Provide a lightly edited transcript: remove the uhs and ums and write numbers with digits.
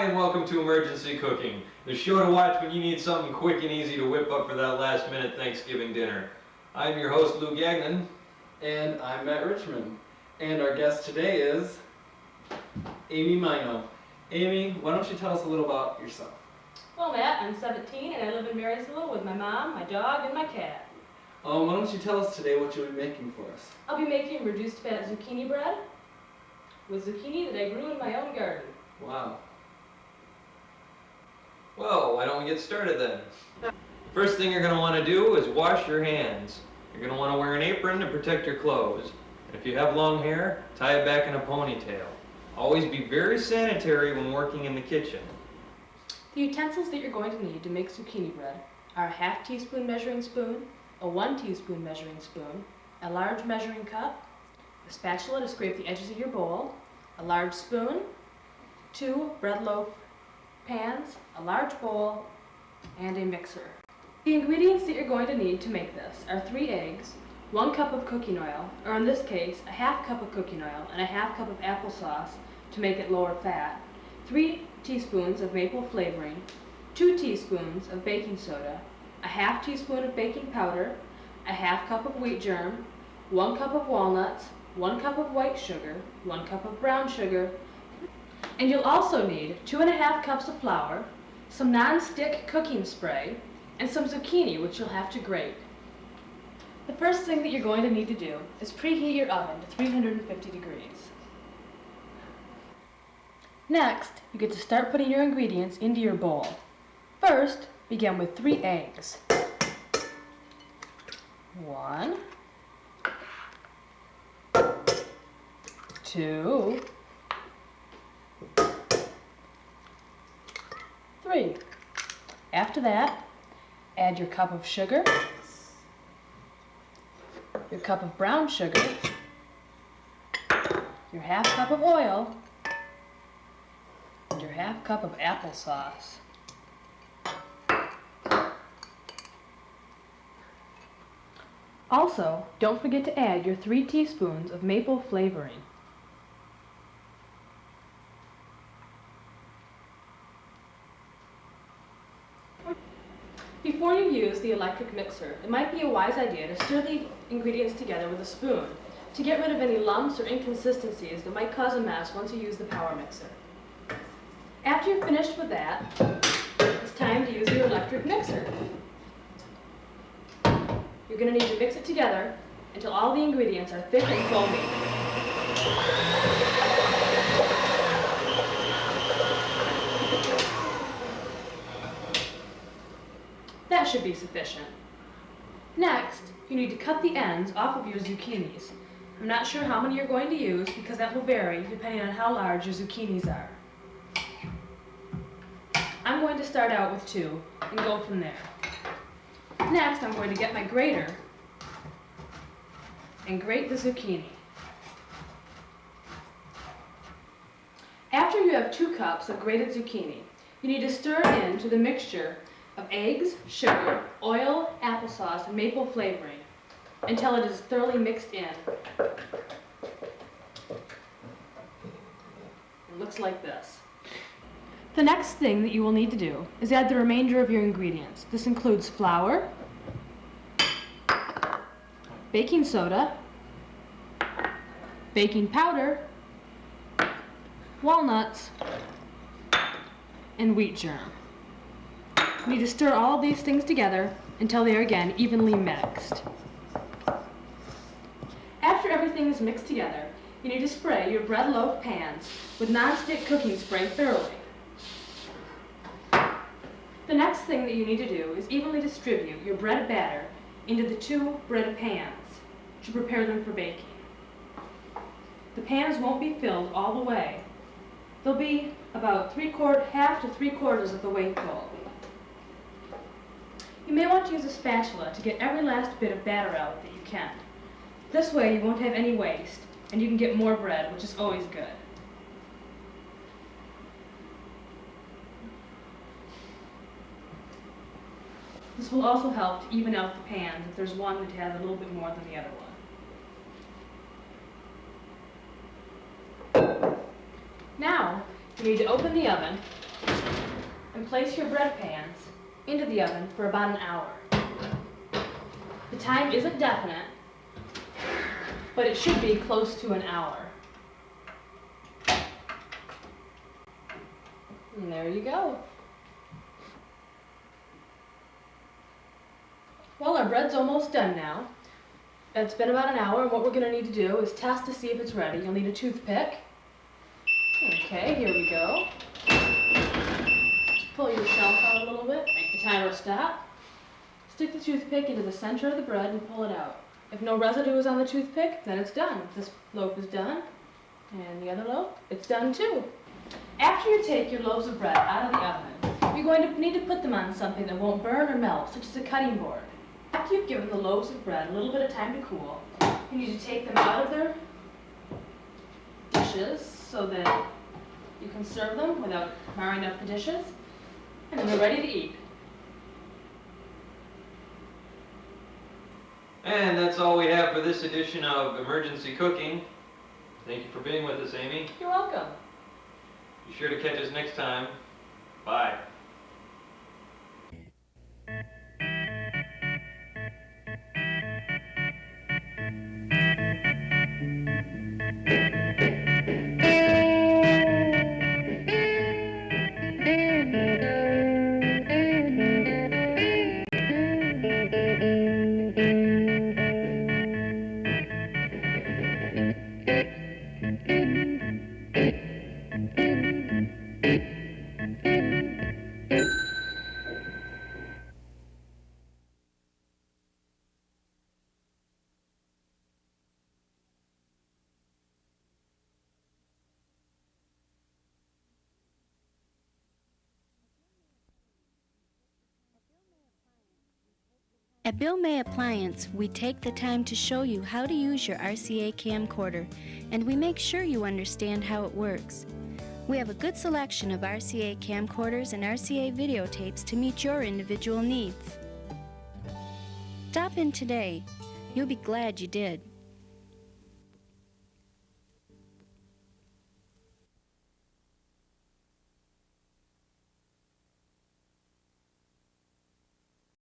Hi, and welcome to Emergency Cooking, the show to watch when you need something quick and easy to whip up for that last-minute Thanksgiving dinner. I'm your host, Lou Gagnon. And I'm Matt Richmond. And our guest today is Amy Mino. Amy, why don't you tell us a little about yourself? Well, Matt, I'm 17 and I live in Marysville with my mom, my dog, and my cat. Why don't you tell us today what you'll be making for us? I'll be making reduced fat zucchini bread with zucchini that I grew in my own garden. Wow. Well, why don't we get started then? First thing you're going to want to do is wash your hands. You're going to want to wear an apron to protect your clothes. And if you have long hair, tie it back in a ponytail. Always be very sanitary when working in the kitchen. The utensils that you're going to need to make zucchini bread are a half teaspoon measuring spoon, a 1 teaspoon measuring spoon, a large measuring cup, a spatula to scrape the edges of your bowl, a large spoon, 2 bread loaf pans, a large bowl, and a mixer. The ingredients that you're going to need to make this are 3 eggs, 1 cup of cooking oil, or in this case, a half cup of cooking oil and a half cup of applesauce to make it lower fat, 3 teaspoons of maple flavoring, 2 teaspoons of baking soda, a half teaspoon of baking powder, a half cup of wheat germ, 1 cup of walnuts, 1 cup of white sugar, 1 cup of brown sugar, and you'll also need 2½ cups of flour, some non-stick cooking spray, and some zucchini, which you'll have to grate. The first thing that you're going to need to do is preheat your oven to 350 degrees. Next, you get to start putting your ingredients into your bowl. First, begin with 3 eggs. 1, 2, 3. After that, add your cup of sugar, your cup of brown sugar, your half cup of oil, and your half cup of applesauce. Also, don't forget to add your 3 teaspoons of maple flavoring. Before you use the electric mixer, it might be a wise idea to stir the ingredients together with a spoon to get rid of any lumps or inconsistencies that might cause a mess once you use the power mixer. After you're finished with that, it's time to use your electric mixer. You're going to need to mix it together until all the ingredients are thick and foamy. That should be sufficient. Next, you need to cut the ends off of your zucchinis. I'm not sure how many you're going to use because that will vary depending on how large your zucchinis are. I'm going to start out with 2 and go from there. Next, I'm going to get my grater and grate the zucchini. After you have 2 cups of grated zucchini, you need to stir into the mixture of eggs, sugar, oil, applesauce, and maple flavoring until it is thoroughly mixed in. It looks like this. The next thing that you will need to do is add the remainder of your ingredients. This includes flour, baking soda, baking powder, walnuts, and wheat germ. You need to stir all of these things together until they are again evenly mixed. After everything is mixed together, you need to spray your bread loaf pans with non-stick cooking spray thoroughly. The next thing that you need to do is evenly distribute your bread batter into the 2 bread pans to prepare them for baking. The pans won't be filled all the way. They'll be about half to 3/4 of the way full. You may want to use a spatula to get every last bit of batter out that you can. This way you won't have any waste, and you can get more bread, which is always good. This will also help to even out the pans if there's one that has a little bit more than the other one. Now, you need to open the oven and place your bread pans into the oven for about an hour. The time isn't definite, but it should be close to an hour. And there you go. Well, our bread's almost done now. It's been about an hour, and what we're going to need to do is test to see if it's ready. You'll need a toothpick. Okay, here we go. Just pull your shelf out a little bit, make the timer stop. Stick the toothpick into the center of the bread and pull it out. If no residue is on the toothpick, then it's done. This loaf is done, and the other loaf, it's done too. After you take your loaves of bread out of the oven, you're going to need to put them on something that won't burn or melt, such as a cutting board. After you've given the loaves of bread a little bit of time to cool, you need to take them out of their dishes so that you can serve them without marring up the dishes, and then they're ready to eat. And that's all we have for this edition of Emergency Cooking. Thank you for being with us, Amy. You're welcome. Be sure to catch us next time. Bye. At Bill May Appliance, we take the time to show you how to use your RCA camcorder, and we make sure you understand how it works. We have a good selection of RCA camcorders and RCA videotapes to meet your individual needs. Stop in today. You'll be glad you did.